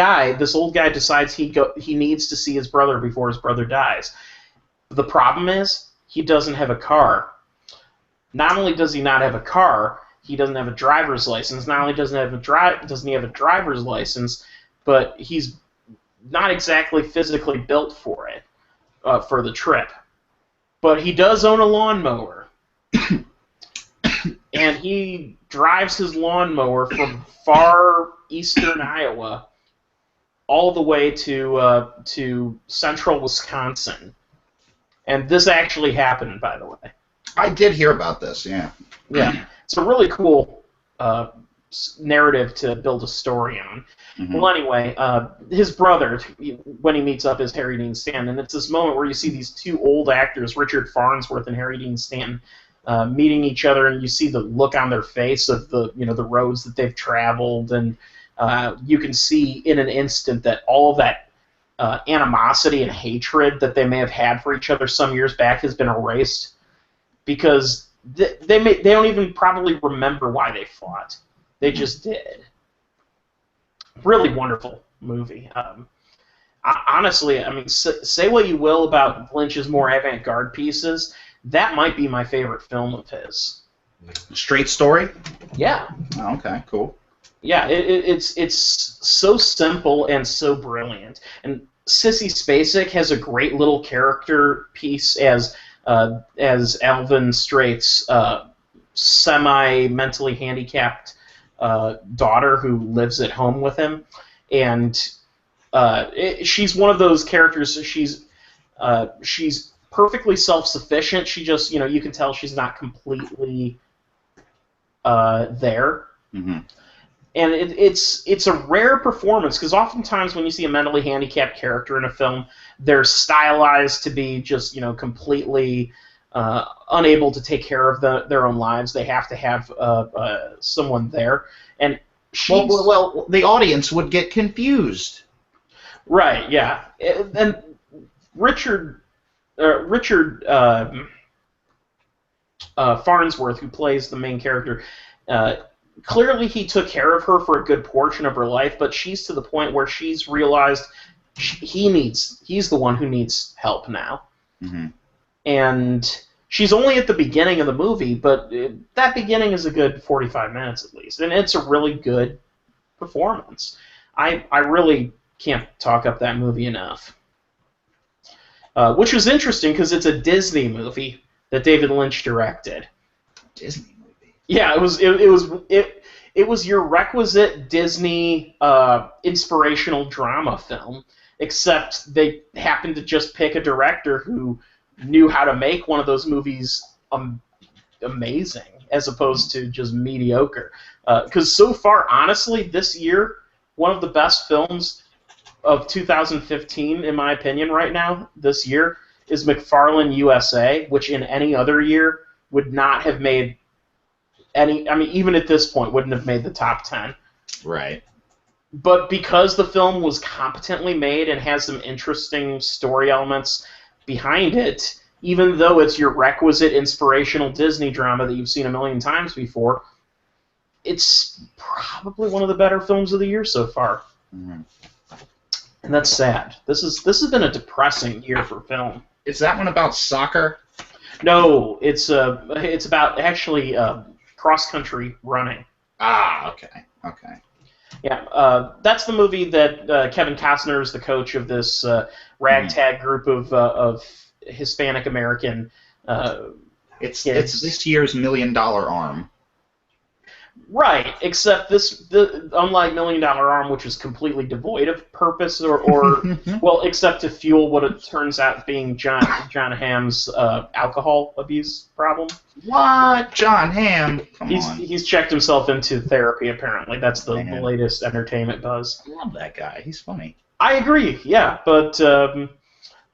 A: old guy, decides he needs to see his brother before his brother dies. The problem is he doesn't have a car. Not only does he not have a car, he doesn't have a driver's license. Not only doesn't he have a driver's license, but he's not exactly physically built for it, for the trip. But he does own a lawnmower. And he drives his lawnmower from far eastern Iowa all the way to central Wisconsin. And this actually happened, by the way.
B: I did hear about this, yeah.
A: Yeah. It's a really cool narrative to build a story on. Mm-hmm. Well, anyway, his brother, when he meets up, is Harry Dean Stanton. And it's this moment where you see these two old actors, Richard Farnsworth and Harry Dean Stanton, meeting each other, and you see the look on their face of the roads that they've traveled, and you can see in an instant that all of that animosity and hatred that they may have had for each other some years back has been erased, because they don't even probably remember why they fought. They just did. Really wonderful movie. Honestly, I mean, say what you will about Lynch's more avant-garde pieces, that might be my favorite film of his.
B: Straight Story?
A: Yeah.
B: Oh, okay, cool.
A: Yeah, it's so simple and so brilliant. And Sissy Spacek has a great little character piece as Alvin Straight's semi-mentally handicapped daughter who lives at home with him, and she's one of those characters. She's perfectly self-sufficient. She just, you can tell she's not completely there.
B: Mm-hmm.
A: And it's a rare performance, because oftentimes when you see a mentally handicapped character in a film, they're stylized to be just, completely unable to take care of their own lives. They have to have someone there. And
B: well, the audience would get confused.
A: Right, yeah. And Richard Farnsworth, who plays the main character, clearly he took care of her for a good portion of her life, but she's to the point where she's realized he's the one who needs help now.
B: Mm-hmm. And
A: she's only at the beginning of the movie, but that beginning is a good 45 minutes at least, and it's a really good performance. I really can't talk up that movie enough. Which was interesting because it's a Disney movie that David Lynch directed.
B: Disney movie.
A: Yeah, it was your requisite Disney inspirational drama film, except they happened to just pick a director who knew how to make one of those movies amazing, as opposed to just mediocre. Because so far, honestly, this year, one of the best films of 2015, in my opinion, right now, this year, is McFarlane USA, which in any other year would not have made even at this point, wouldn't have made the top 10.
B: Right.
A: But because the film was competently made and has some interesting story elements, behind it, even though it's your requisite inspirational Disney drama that you've seen a million times before, it's probably one of the better films of the year so far.
B: Mm-hmm.
A: And that's sad. This has been a depressing year for film.
B: Is that one about soccer?
A: No, it's about actually cross-country running.
B: Ah, okay.
A: Yeah, that's the movie that Kevin Costner is the coach of this ragtag group of Hispanic American.
B: It's
A: kids.
B: this year's $1 Million Arm.
A: Right, except unlike $1 Million Arm, which is completely devoid of purpose, or well, except to fuel what it turns out being John Hamm's alcohol abuse problem.
B: What? John Hamm? Come on.
A: He's checked himself into therapy, apparently. That's the latest entertainment buzz.
B: I love that guy. He's funny.
A: I agree, yeah, but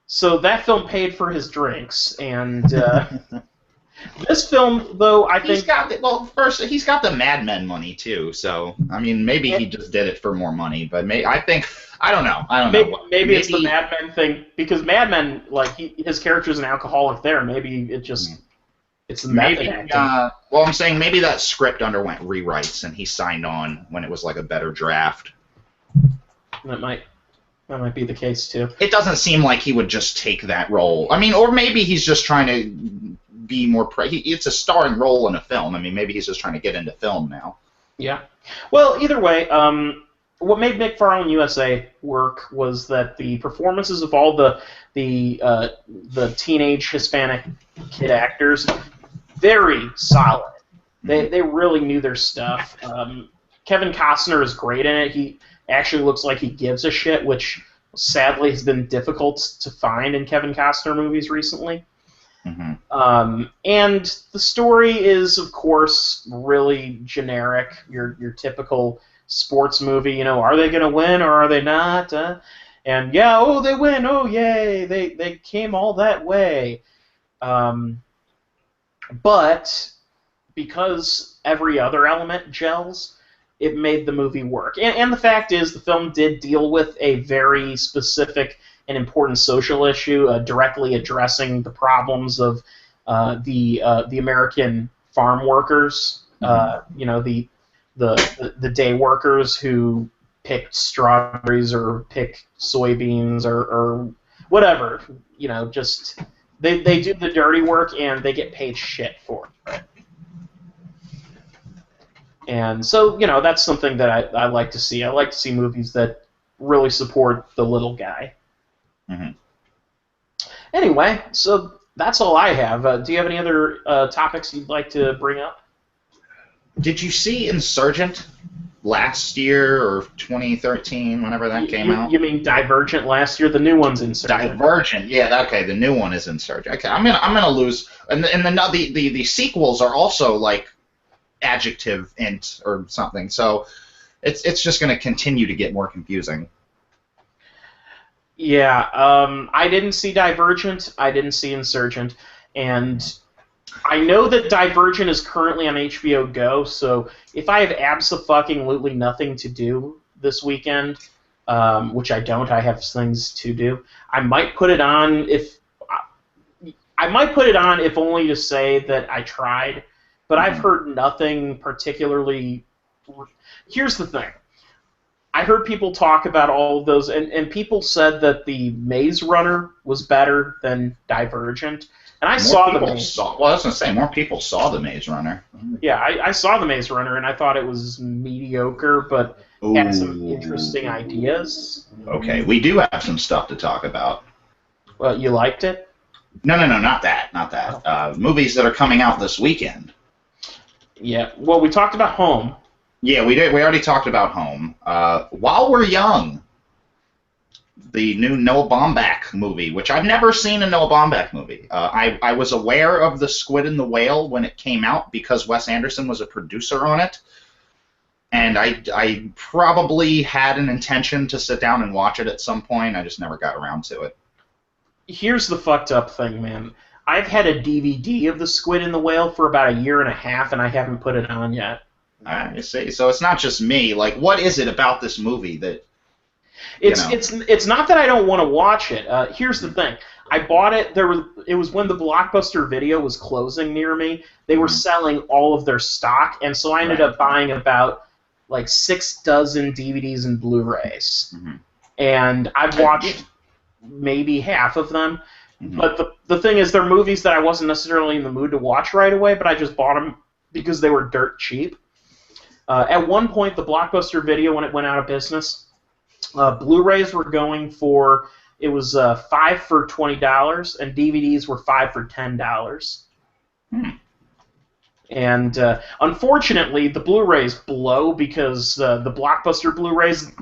A: so that film paid for his drinks, and this film, though, I think
B: he's got the Mad Men money too. So I mean, maybe he just did it for more money, but I don't know.
A: Maybe it's the Mad Men thing, because Mad Men, like his character's an alcoholic there. Maybe it's the method acting.
B: Well, I'm saying maybe that script underwent rewrites and he signed on when it was like a better draft.
A: That might be the case too.
B: It doesn't seem like he would just take that role. I mean, or maybe he's just trying to be more. It's a starring role in a film. I mean, maybe he's just trying to get into film now.
A: Yeah. Well, either way, what made McFarlane USA work was that the performances of all the teenage Hispanic kid actors, very solid. They really knew their stuff. Kevin Costner is great in it. He actually looks like he gives a shit, which sadly has been difficult to find in Kevin Costner movies recently.
B: Mm-hmm.
A: And the story is, of course, really generic. Your typical sports movie. You know, are they going to win or are they not? And yeah, oh, they win. Oh, yay! They came all that way. But because every other element gels, it made the movie work. And the fact is, the film did deal with a very specific and important social issue, directly addressing the problems of the American farm workers. You know, the day workers who picked strawberries or pick soybeans or whatever. You know, just they do the dirty work and they get paid shit for it. And so, you know, that's something that I like to see. I like to see movies that really support the little guy.
B: Mm-hmm.
A: Anyway, so that's all I have. Do you have any other topics you'd like to bring up?
B: Did you see Insurgent last year or 2013, whenever that came out?
A: You mean Divergent last year? The new one's Insurgent.
B: Divergent, yeah. Okay, the new one is Insurgent. Okay, I'm gonna lose. And the sequels are also like adjective int or something. So it's just gonna continue to get more confusing.
A: Yeah, I didn't see Divergent, I didn't see Insurgent, and I know that Divergent is currently on HBO Go, so if I have abso-fucking-lutely nothing to do this weekend, which I don't, I have things to do, I might put it on if only to say that I tried, but I've heard nothing particularly. Here's the thing. I heard people talk about all of those, and people said that the Maze Runner was better than Divergent. And I saw the Maze Runner.
B: Well, I was going to say, more people saw the Maze Runner.
A: Yeah, I saw the Maze Runner, and I thought it was mediocre, but had some interesting ideas.
B: Okay, we do have some stuff to talk about.
A: Well, you liked it?
B: No, not that. Not that. Movies that are coming out this weekend.
A: Yeah, well, we talked about Home.
B: Yeah, we did. We already talked about Home. While We're Young, the new Noah Baumbach movie, which I've never seen a Noah Baumbach movie. I was aware of The Squid and the Whale when it came out because Wes Anderson was a producer on it, and I probably had an intention to sit down and watch it at some point. I just never got around to it.
A: Here's the fucked up thing, man. I've had a DVD of The Squid and the Whale for about a year and a half, and I haven't put it on yet.
B: You see, so it's not just me. Like, what is it about this movie that?
A: It's not that I don't want to watch it. Here's the thing. I bought it. It was when the Blockbuster Video was closing near me. They were selling all of their stock, and so I ended up buying about like 6 dozen DVDs and Blu-rays. And I've watched maybe half of them. But the thing is, they're movies that I wasn't necessarily in the mood to watch right away, but I just bought them because they were dirt cheap. At one point, the Blockbuster Video, when it went out of business, Blu-rays were going for, it was 5 for $20, and DVDs were 5 for $10. And unfortunately, the Blu-rays blow because the Blockbuster Blu-rays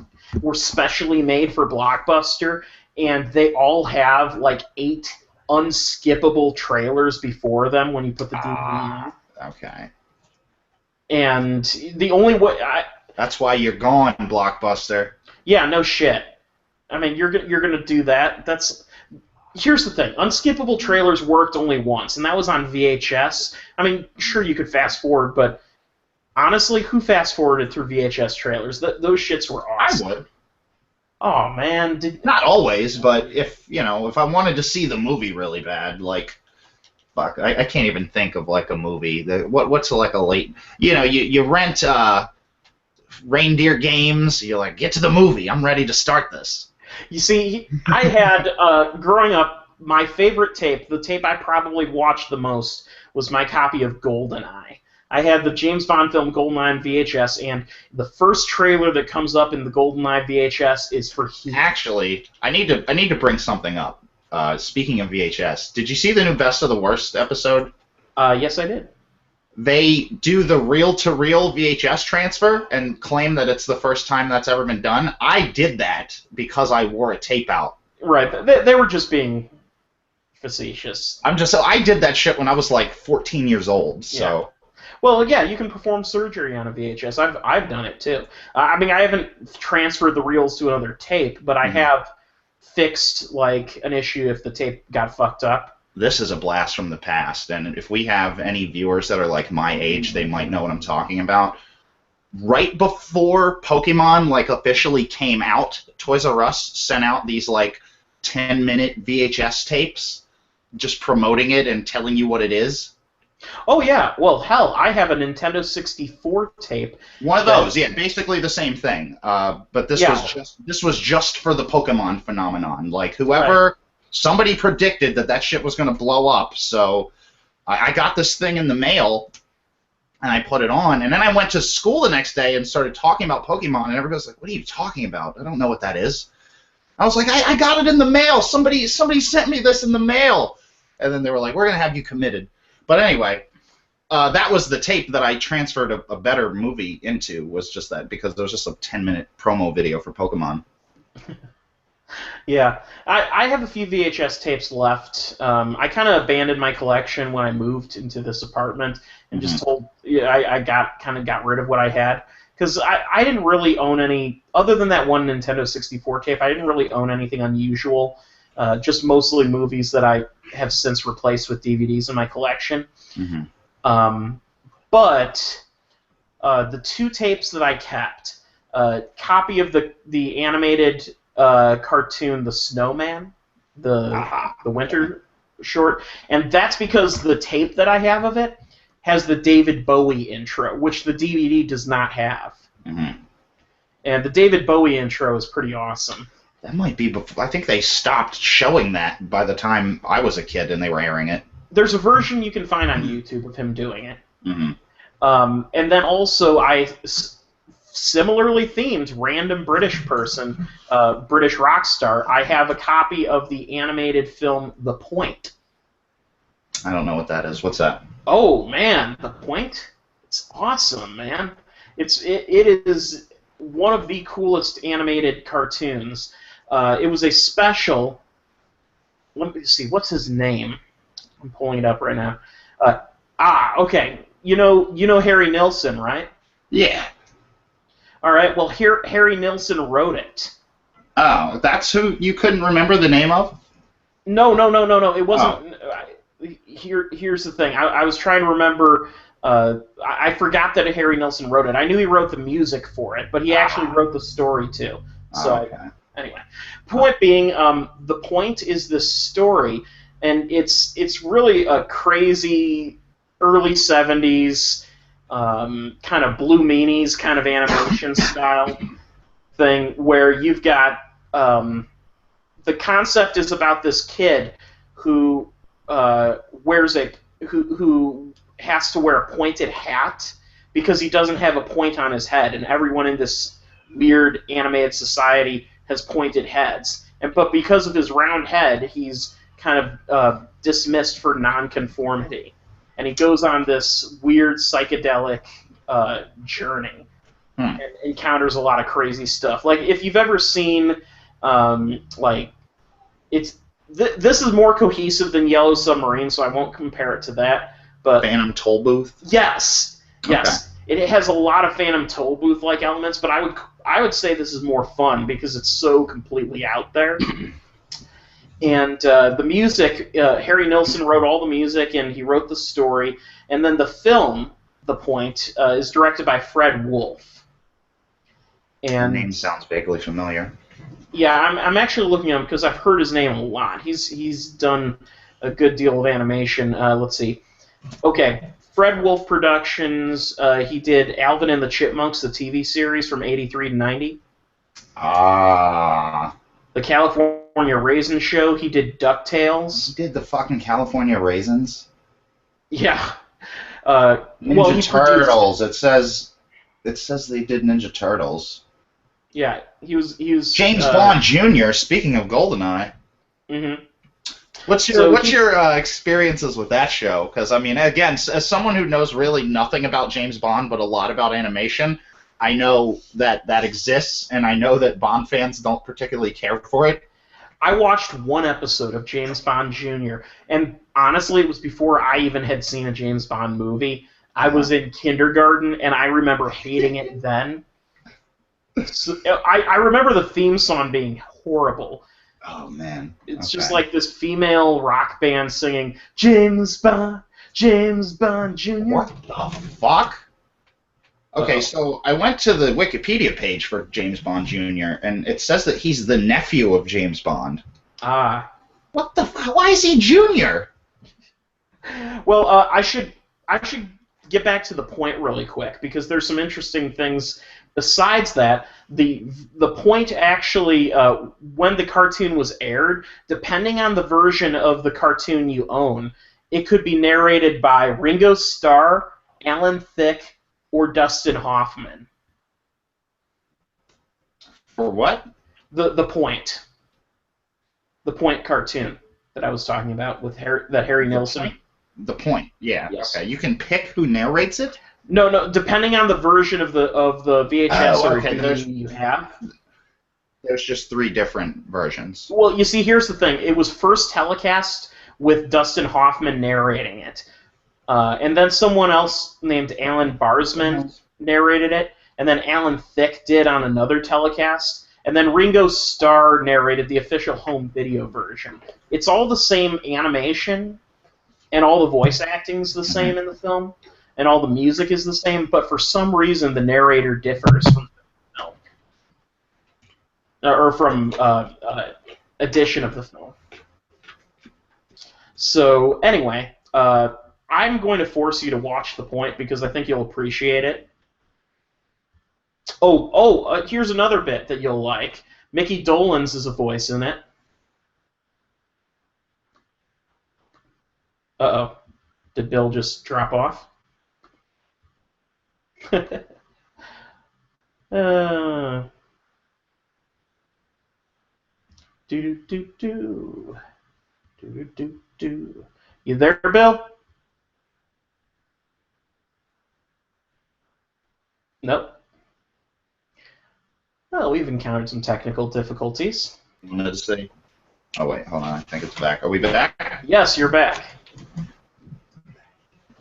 A: were specially made for Blockbuster, and they all have like 8 unskippable trailers before them when you put the DVD in.
B: Okay.
A: And the only way
B: that's why you're gone, Blockbuster.
A: Yeah, no shit. I mean, you're gonna do that. Here's the thing. Unskippable trailers worked only once, and that was on VHS. I mean, sure, you could fast forward, but honestly, who fast forwarded through VHS trailers? Those shits were awesome.
B: I would.
A: Oh man,
B: not always, but if I wanted to see the movie really bad, like, fuck, I can't even think of like a movie. What's like a late, you rent Reindeer Games. You're like, get to the movie. I'm ready to start this.
A: You see, I had growing up, my favorite tape, the tape I probably watched the most, was my copy of GoldenEye. I had the James Bond film GoldenEye on VHS, and the first trailer that comes up in the GoldenEye VHS is for Heat.
B: Actually, I need to bring something up. Speaking of VHS, did you see the new Best of the Worst episode?
A: Yes, I did.
B: They do the reel-to-reel VHS transfer and claim that it's the first time that's ever been done. I did that because I wore a tape out.
A: Right. They were just being facetious.
B: I did that shit when I was like 14 years old, so...
A: Yeah. Well, yeah, you can perform surgery on a VHS. I've done it too. I mean, I haven't transferred the reels to another tape, but I have fixed like an issue if the tape got fucked up.
B: This is a blast from the past, and if we have any viewers that are like my age, they might know what I'm talking about. Right before Pokemon like officially came out, Toys R Us sent out these like 10-minute VHS tapes, just promoting it and telling you what it is.
A: Oh yeah, well hell, I have a Nintendo 64 tape.
B: One of those, yeah, basically the same thing. But this was just for the Pokemon phenomenon. Like somebody predicted that shit was gonna blow up. So I got this thing in the mail, and I put it on, and then I went to school the next day and started talking about Pokemon, and everybody's like, "What are you talking about? I don't know what that is." I was like, "I got it in the mail. Somebody sent me this in the mail," and then they were like, "We're gonna have you committed." But anyway, that was the tape that I transferred a better movie into, was just that, because there was just a 10-minute promo video for Pokemon.
A: Yeah, I have a few VHS tapes left. I kind of abandoned my collection when I moved into this apartment and just I got rid of what I had. Because I didn't really own any, other than that one Nintendo 64 tape, I didn't really own anything unusual. Just mostly movies that I have since replaced with DVDs in my collection. But the 2 tapes that I kept, a copy of the animated cartoon The Snowman, the winter short, and that's because the tape that I have of it has the David Bowie intro, which the DVD does not have. And the David Bowie intro is pretty awesome.
B: That might be before. I think they stopped showing that by the time I was a kid and they were airing it.
A: There's a version you can find on YouTube of him doing it. And then also, similarly themed, random British person, British rock star, I have a copy of the animated film The Point.
B: I don't know what that is. What's that?
A: Oh, man, The Point? It's awesome, man. It is one of the coolest animated cartoons. It was a special. Let me see. What's his name? I'm pulling it up right now. Okay. You know Harry Nilsson, right?
B: Yeah.
A: All right. Well, Harry Nilsson wrote it.
B: Oh, that's who you couldn't remember the name of?
A: No. It wasn't. Oh. Here's the thing. I was trying to remember. I forgot that Harry Nilsson wrote it. I knew he wrote the music for it, but he actually wrote the story too. So,
B: okay.
A: Anyway, point being, the point is this story, and it's really a crazy early '70s kind of Blue Meanies kind of animation style thing where you've got the concept is about this kid who wears who has to wear a pointed hat because he doesn't have a point on his head, and everyone in this weird animated society has pointed heads. But because of his round head, he's kind of dismissed for nonconformity, and he goes on this weird psychedelic journey and encounters a lot of crazy stuff. Like if you've ever seen, this is more cohesive than Yellow Submarine, so I won't compare it to that. But
B: Phantom Tollbooth.
A: Yes. Okay. It has a lot of Phantom Tollbooth-like elements, but I would say this is more fun because it's so completely out there. And the music, Harry Nilsson wrote all the music, and he wrote the story. And then the film, The Point, is directed by Fred Wolf. And
B: the name sounds vaguely familiar.
A: Yeah, I'm actually looking at him because I've heard his name a lot. He's done a good deal of animation. Let's see. Okay, Fred Wolf Productions. He did Alvin and the Chipmunks, the TV series from '83 to '90.
B: Ah.
A: The California Raisin Show. He did DuckTales.
B: He did the fucking California Raisins.
A: Yeah.
B: Ninja Turtles. It says they did Ninja Turtles.
A: Yeah, he was
B: James Bond Jr. Speaking of GoldenEye.
A: Mm-hmm.
B: What's your experiences with that show? Because I mean, again, as someone who knows really nothing about James Bond but a lot about animation, I know that exists, and I know that Bond fans don't particularly care for it.
A: I watched one episode of James Bond Jr., and honestly, it was before I even had seen a James Bond movie. I was in kindergarten, and I remember hating it then. So, I remember the theme song being horrible.
B: Oh, man.
A: It's just like this female rock band singing, James Bond Jr.
B: What the fuck? Okay, so I went to the Wikipedia page for James Bond Jr., and it says that he's the nephew of James Bond.
A: Ah.
B: What the fuck? Why is he Junior?
A: Well, I should get back to The Point really quick, because there's some interesting things. Besides that, the Point actually, when the cartoon was aired, depending on the version of the cartoon you own, it could be narrated by Ringo Starr, Alan Thicke, or Dustin Hoffman.
B: For what?
A: The Point. The Point cartoon that I was talking about with Harry Nilsson.
B: The Point, yeah.
A: Yes.
B: Okay, you can pick who narrates it?
A: No. Depending on the version of the VHS or DVD you have.
B: There's just 3 different versions.
A: Well, you see, here's the thing. It was first telecast with Dustin Hoffman narrating it. And then someone else named Alan Barsman narrated it. And then Alan Thicke did on another telecast. And then Ringo Starr narrated the official home video version. It's all the same animation, and all the voice acting's the same in the film, and all the music is the same, but for some reason the narrator differs from the film. Or from edition of the film. So, anyway, I'm going to force you to watch The Point because I think you'll appreciate it. Here's another bit that you'll like. Mickey Dolenz is a voice in it. Uh-oh. Did Bill just drop off? Do-do-do-do. Do-do-do-do. You there, Bill? Nope. Well, we've encountered some technical difficulties.
B: Let's see. Oh, wait, hold on. I think it's back. Are we back?
A: Yes, you're back.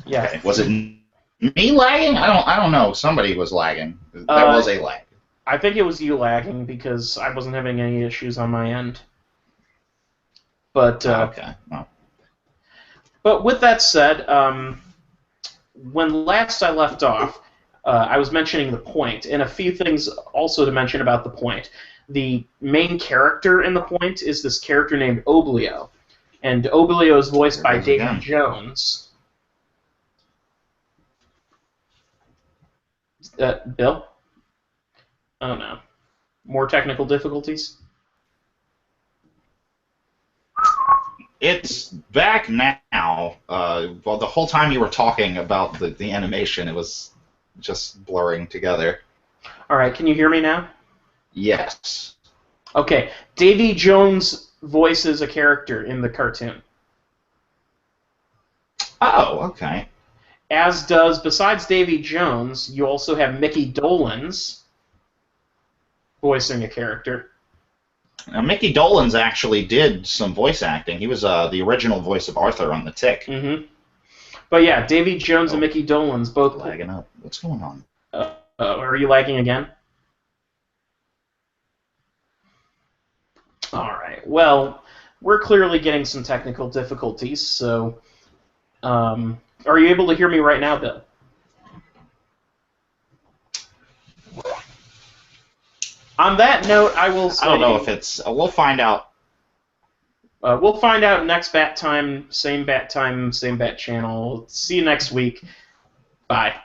A: Yeah.
B: Okay. Was it me lagging? I don't know. Somebody was lagging. There was a lag.
A: I think it was you lagging because I wasn't having any issues on my end. But
B: okay. Well.
A: But with that said, when last I left off, I was mentioning the Point, and a few things also to mention about the Point. The main character in the Point is this character named Oblio, and Oblio is voiced by Davy Jones. Bill? Oh no. More technical difficulties?
B: It's back now. Well, the whole time you were talking about the animation, it was just blurring together.
A: All right, can you hear me now?
B: Yes.
A: Okay, Davy Jones voices a character in the cartoon.
B: Oh, okay.
A: As does, besides Davy Jones, you also have Mickey Dolenz voicing a character.
B: Now, Mickey Dolenz actually did some voice acting. He was the original voice of Arthur on The Tick.
A: Mm-hmm. But yeah, Davy Jones and Mickey Dolenz both...
B: Lagging up. What's going on?
A: Are you lagging again? Alright, well, we're clearly getting some technical difficulties, so... are you able to hear me right now, Bill? On that note, I will say...
B: I don't know if it's... we'll find out.
A: We'll find out next bat time, same bat channel. See you next week. Bye.